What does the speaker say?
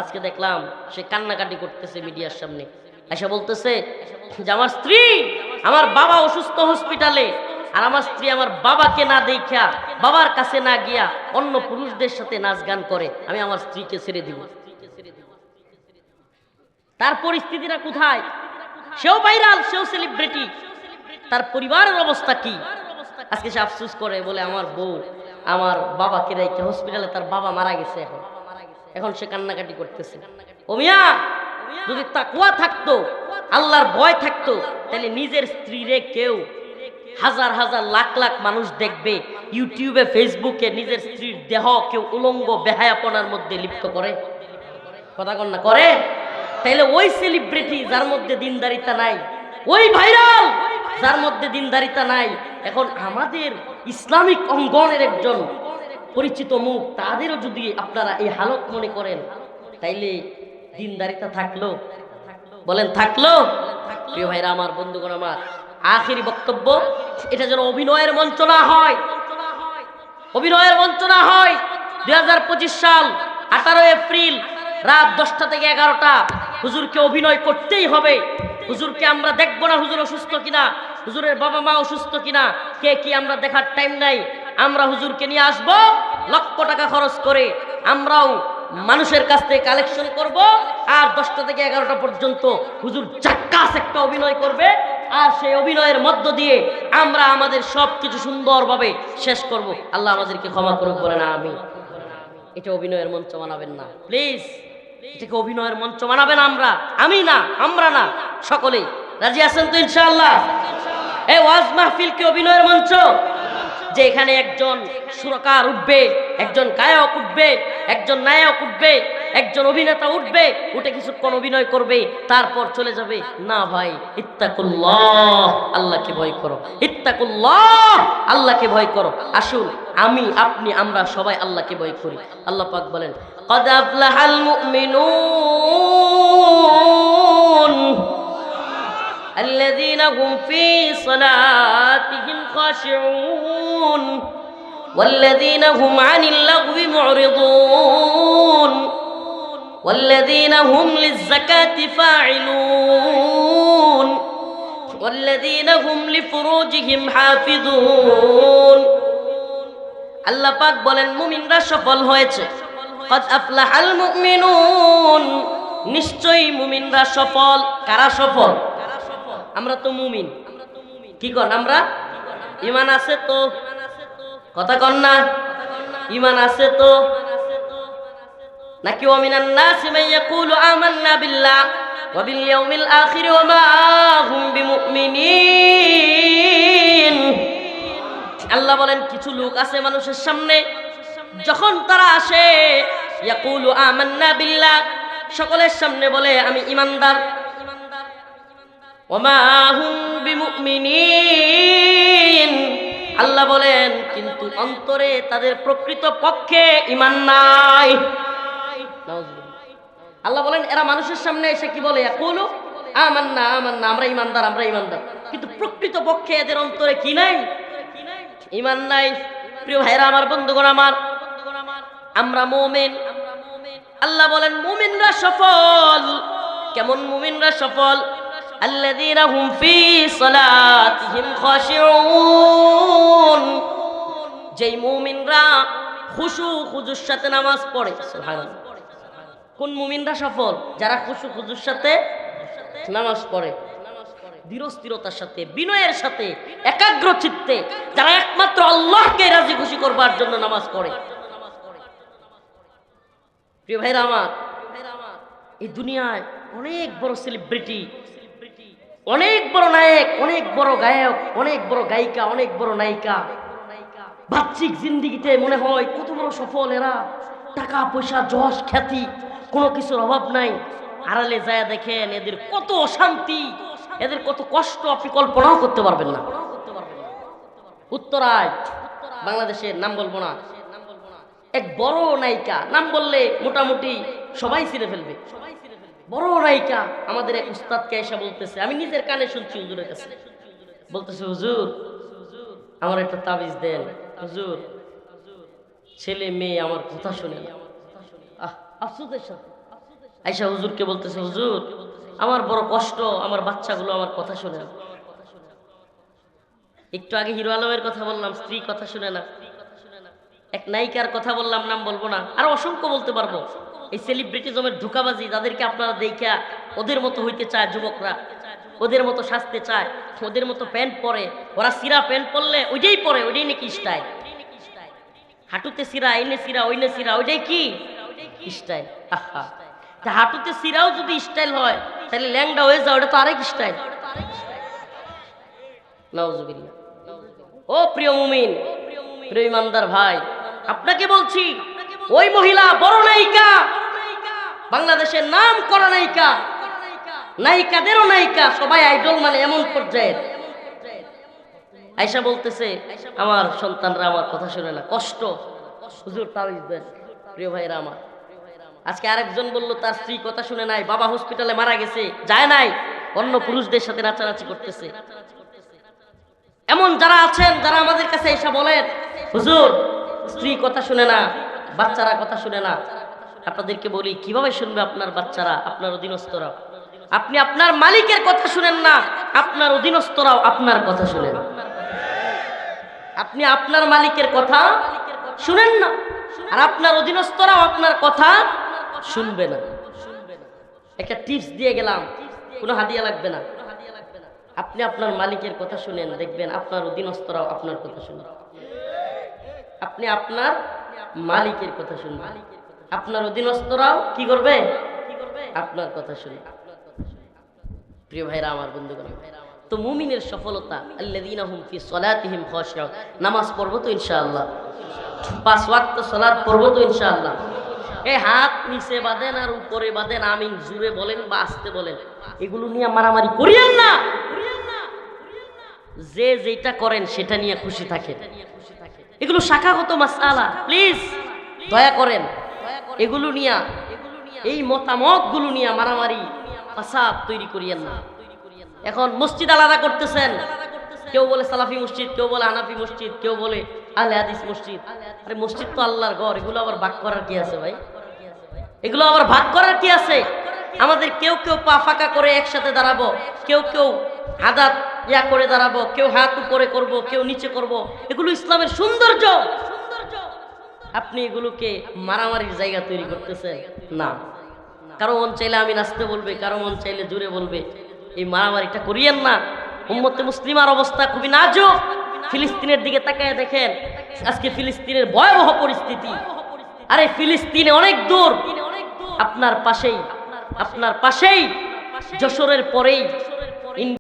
আজকে দেখলাম সে কান্নাকাটি করতেছে মিডিয়ার সামনে, এসে বলতেছে যে আমার স্ত্রী, আমার বাবা অসুস্থ হসপিটালে, আর আমার স্ত্রী আমার বাবাকে না দেখা, বাবার কাছে না গিয়া অন্য পুরুষদের সাথে নাচ গান করে, আমি আমার স্ত্রীকে ছেড়ে দিব। তার পরিস্থিতিটা কোথায়? সেও ভাইরাল, সেও সেলিব্রিটি, তার পরিবারের অবস্থা কি? আজকে সে আফসোস করে, বলে আমার বউ আমার বাবাকে রেখে হসপিটালে, তার বাবা মারা গেছে, এখন সে কান্নাকাটি করতেছে। ও মিয়া, যদি তাকওয়া থাকতো, আল্লাহর ভয় থাকতো, তাহলে নিজের স্ত্রীরে কেউ হাজার হাজার লাখ লাখ মানুষ দেখবে, ইউটিউবে ফেসবুকে নিজের স্ত্রীর দেহ কেউ উলঙ্গ বেহায়াপনার মধ্যে লিপ্ত করে? কথা কন না করে? তাইলে ওই সেলিব্রিটি যার মধ্যে দিনদারিতা নাই, ওই ভাইরাল যার মধ্যে দিনদারিতা নাই, এখন আমাদের ইসলামিক অঙ্গনের একজন পরিচিত মুখ, তাদেরও যদি আপনারা এই হালত মনে করেন, তাইলে দিনদারিতা থাকলো? বলেন থাকলো? প্রিয় ভাইরা আমার, বন্ধুগণ আমার, আখিরি বক্তব্য, এটা যেন অভিনয়ের মঞ্চ না হয়, অভিনয়ের মঞ্চ না হয়। 2025 সাল 18 এপ্রিল রাত 10টা থেকে 11টা হুজুরকে অভিনয় করতেই হবে। হুজুরকে আমরা দেখবো না হুজুর অসুস্থ কিনা, হুজুরের বাবা মা অসুস্থ কিনা, কে কি আমরা দেখার টাইম নাই। আমরা হুজুরকে নিয়ে আসবো, লক্ষ টাকা খরচ করে আমরাও মানুষের কাছ থেকে কালেকশন করব, আর 10টা থেকে 11টা পর্যন্ত হুজুর জাক্কাস একটা অভিনয় করবে, আর সেই অভিনয়ের মধ্য দিয়ে আমরা আমাদের সবকিছু সুন্দরভাবে শেষ করব। আল্লাহ আমাদেরকে ক্ষমা করুক, বলেন আমিন। এটা অভিনয়ের মঞ্চ বানাবেন না প্লিজ, এটাকে অভিনয়ের মঞ্চ বানাবেন আমরা, আমি না, আমরা না, সকলেই রাজি আছেন তো ইনশাআল্লাহ? এই ওয়াজ মাহফিলকে অভিনয়ের মঞ্চ, যে এখানে একজন সুরকার উঠবে, একজন গায়ক উঠবে, একজন নায়ক উঠবে, একজন অভিনেতা উঠবে, উঠে কিছুক্ষণ অভিনয় করবে, তারপর চলে যাবে। না ভাই, ইত্তাকুল্লাহ, আল্লাহকে ভয় করো, ইত্তাকুল্লাহ, আল্লাহকে ভয় করো। আসুন আমি, আপনি, আমরা সবাই আল্লাহকে ভয় করি। আল্লাহ পাক বলেন, قد أفلح المؤمنون الذين هم في صلاتهم خاشعون والذين هم عن اللغو معرضون والذين هم للزكاة فاعلون والذين هم لفروجهم حافظون। আল্লাহ পাক বলেন, মুমিনরা সফল হয়েছে। قد أفلح المؤمنون, নিশ্চয়ই মুমিনরা সফল। কারা সফল? আমরা তো মুমিন, কি কন? আমরা ঈমান আছে তো? কথা কন না, ঈমান আছে তো নাকি? ওয়া মিনান নাসি মান ইয়াকুলু আমান্না বিল্লাহ ওয়া বিল ইয়াউমিল আখির ওয়া মা হুম বিমুমিনিন। আল্লাহ বলেন, কিছু লোক আছে মানুষের সামনে, যখন তারা আসে, ইয়াকুলু আমান্না বিল্লাহ, সকলের সামনে বলে আমি ঈমানদার, ওয়া মা হুম বিমুমিনিন, আল্লাহ বলেন কিন্তু অন্তরে তাদের প্রকৃত পক্ষে ঈমান নাই। আল্লাহ বলেন, এরা মানুষের সামনে এসে কি বলে? ইয়াকুলু আমান্না আমান্না, আমরা ঈমানদার, আমরা ঈমানদার, কিন্তু প্রকৃত পক্ষে এদের অন্তরে কি নাই? ঈমান নাই। প্রিয় ভাইরা আমার, বন্ধুগণ আমার, আমরা মুমিন। আল্লাহ বলেন মুমিনরা সফল। কেমন মুমিনরা সফল? আল্লাযীনা হুম ফি সালাতিহিম খাশিউন, যেই মুমিনরা খুশু খুজুর সাথে নামাজ পড়ে। সুবহানাল্লাহ। কোন মুমিনরা সফল? যারা খুশু খুজুর সাথে নামাজ পড়ে, ধীরস্থিরতার সাথে, বিনয়ের সাথে, একাগ্র চিত্তে, যারা একমাত্র আল্লাহকে রাজি খুশি করবার জন্য নামাজ পড়ে। প্রিয় ভাইরা আমার, এই দুনিয়ায় অনেক বড় সেলিব্রিটি, অনেক বড় নায়ক, অনেক বড় গায়ক, অনেক বড় গায়িকা, অনেক বড় নায়িকা, বাহ্যিক জিন্দিগিতে মনে হয় কত বড় সফল এরা, টাকা পয়সা যশ খ্যাতি, কোনো কিছুর অভাব নাই। আড়ালে যায় দেখেন এদের কত অশান্তি, এদের কত কষ্ট, আপনি কল্পনাও করতে পারবেন না। উত্তরায়, বাংলাদেশের নাম বলবো না, এক বড় নায়িকা, নাম বললে মোটামুটি সবাই চিনে ফেলবে, বড় নায়িকা, আমাদের এক উস্তাদকে এসে বলতেছে, আমি নিজের কানে শুনছি হুজুরের কাছে, বলতেছে হুজুর আমার একটা তাবিজ দেন, হুজুর ছেলে মেয়ে আমার কথা শুনে না। আফসোসের সাথে আয়েশা হুজুরকে বলতেছে, হুজুর আমার বড় কষ্ট, আমার বাচ্চাগুলো আমার কথা শুনে না। একটু আগে হিরো আলমের কথা বললাম, স্ত্রী কথা শুনে না। এক নায়িকার কথা বললাম, নাম বলবো না, আর অসংখ্য বলতে পারবো। এই সেলিব্রিটিজমের ধোঁকাবাজি, যাদেরকে আপনারা দেখা ওদের মতো হইতে চায় যুবকরা, ওদের মতো সাজতে চায়, ওদের মতো প্যান্ট পরে, ওরা সিরা প্যান্ট পরলে ওইটাই পরে, ওইটাই নাকি স্টাইল। হাঁটুতে সিরা, এনে সিরা, ওইনে সিরা, ওইটাই কি স্টাইল? আহা, তা হাঁটুতে সিরাও যদি স্টাইল হয়, তাহলে ল্যাংডা হয়ে যাও, ওটা তো আরেক স্টাইল। নাউজুবিল্লাহ। ও প্রিয় মুমিন, প্রিয় ইমানদার ভাই, আপনাকে বলছি, ওই মহিলা বড় নায়িকা, বাংলাদেশের নাম করা নায়িকা, নায়িকাদেরও নায়িকা, সবাই আইডল মানে এমন পর্যায়ের। আয়েশা বলতেছে, আমার সন্তানরা আমার কথা শুনে না, কষ্ট। হুজুর তাবিজ দেন। প্রিয় ভাইরা আমার, আজকে আরেকজন বলল তার স্ত্রী কথা শুনে নাই, বাবা হসপিটালে মারা গেছে, যায় নাই, অন্য পুরুষদের সাথে নাচানাচি করতেছে। এমন যারা আছেন, যারা আমাদের কাছে এসে বলেন, হুজুর স্ত্রী কথা শুনে না, বাচ্চারা কথা শুনে না, আপনাদেরকে বলি, কিভাবে শুনবে আপনার বাচ্চারা, আপনার অধীনস্থরাও? আপনি আপনার মালিকের কথা শুনেন না, আপনার অধীনস্থরাও আপনার কথা শুনেন। আপনি আপনার মালিকের কথা শুনেন না, আর আপনার অধীনস্থরাও আপনার কথা শুনবে না। একটা টিপস দিয়ে গেলাম, কোনো হাদিয়া লাগবে না। আপনি আপনার মালিকের কথা শুনেন, দেখবেন আপনার অধীনস্থরাও আপনার কথা শুনবে। আপনি আপনার মালিকের কথা শুনবেন, আপনার অধীনস্থরাও কি করবে? আপনার কথা শুনবে। প্রিয় ভাইরা আমার, বন্ধুগণ, তো মুমিনের সফলতা, আল্লাযীনা হুম ফি সলাতিহিম খাশিউন, নামাজ পড়ব তো ইনশাআল্লাহ, 5 ওয়াক্ত সালাত পড়ব তো ইনশাআল্লাহ। এই হাত নিচে বাঁধেন আর উপরে বাঁধেন, আমিন জুড়ে বলেন বা আস্তে বলেন, এগুলো নিয়ে মারামারি করিয়েন না। যে যেটা করেন সেটা নিয়ে খুশি থাকে। এগুলো শাখাগত মাসআলা, প্লিজ দয়া করেন। এগুলো নিয়ে, এই মতামত গুলো নিয়ে মারামারি ফাসাদ তৈরি করিয়েন না। এখন মসজিদ আলাদা করতেছেন, কেউ বলে সালাফি মসজিদ, কেউ বলে হানাফি মসজিদ, কেউ বলে আহলে হাদিস মসজিদ। আরে মসজিদ তো আল্লাহর ঘর, এগুলো আবার ভাগ করার কি আছে ভাই? এগুলো আবার ভাগ করার কি আছে? আমাদের কেউ কেউ পা ফাঁকা করে একসাথে দাঁড়াবো, কেউ কেউ হাত ইয়া করে দাঁড়াবো, কেউ হাত উপরে করব, কেউ নিচে করব। এগুলো ইসলামের সৌন্দর্য। আপনি এগুলোকে মারামারির জায়গা তৈরি করতেছেন না। কারো মন চাইলে আমি নাচতে বলবে, কারো মন চাইলে জুড়ে বলবে। এই মারামারিটা করিয়েন না। উম্মতে মুসলিমার অবস্থা খুবই নাজুক। ফিলিস্তিনের দিকে তাকায় দেখেন, আজকে ফিলিস্তিনের ভয়াবহ পরিস্থিতি। আরে ফিলিস্তিনে অনেক দূর, আপনার পাশেই যশোরের পরেই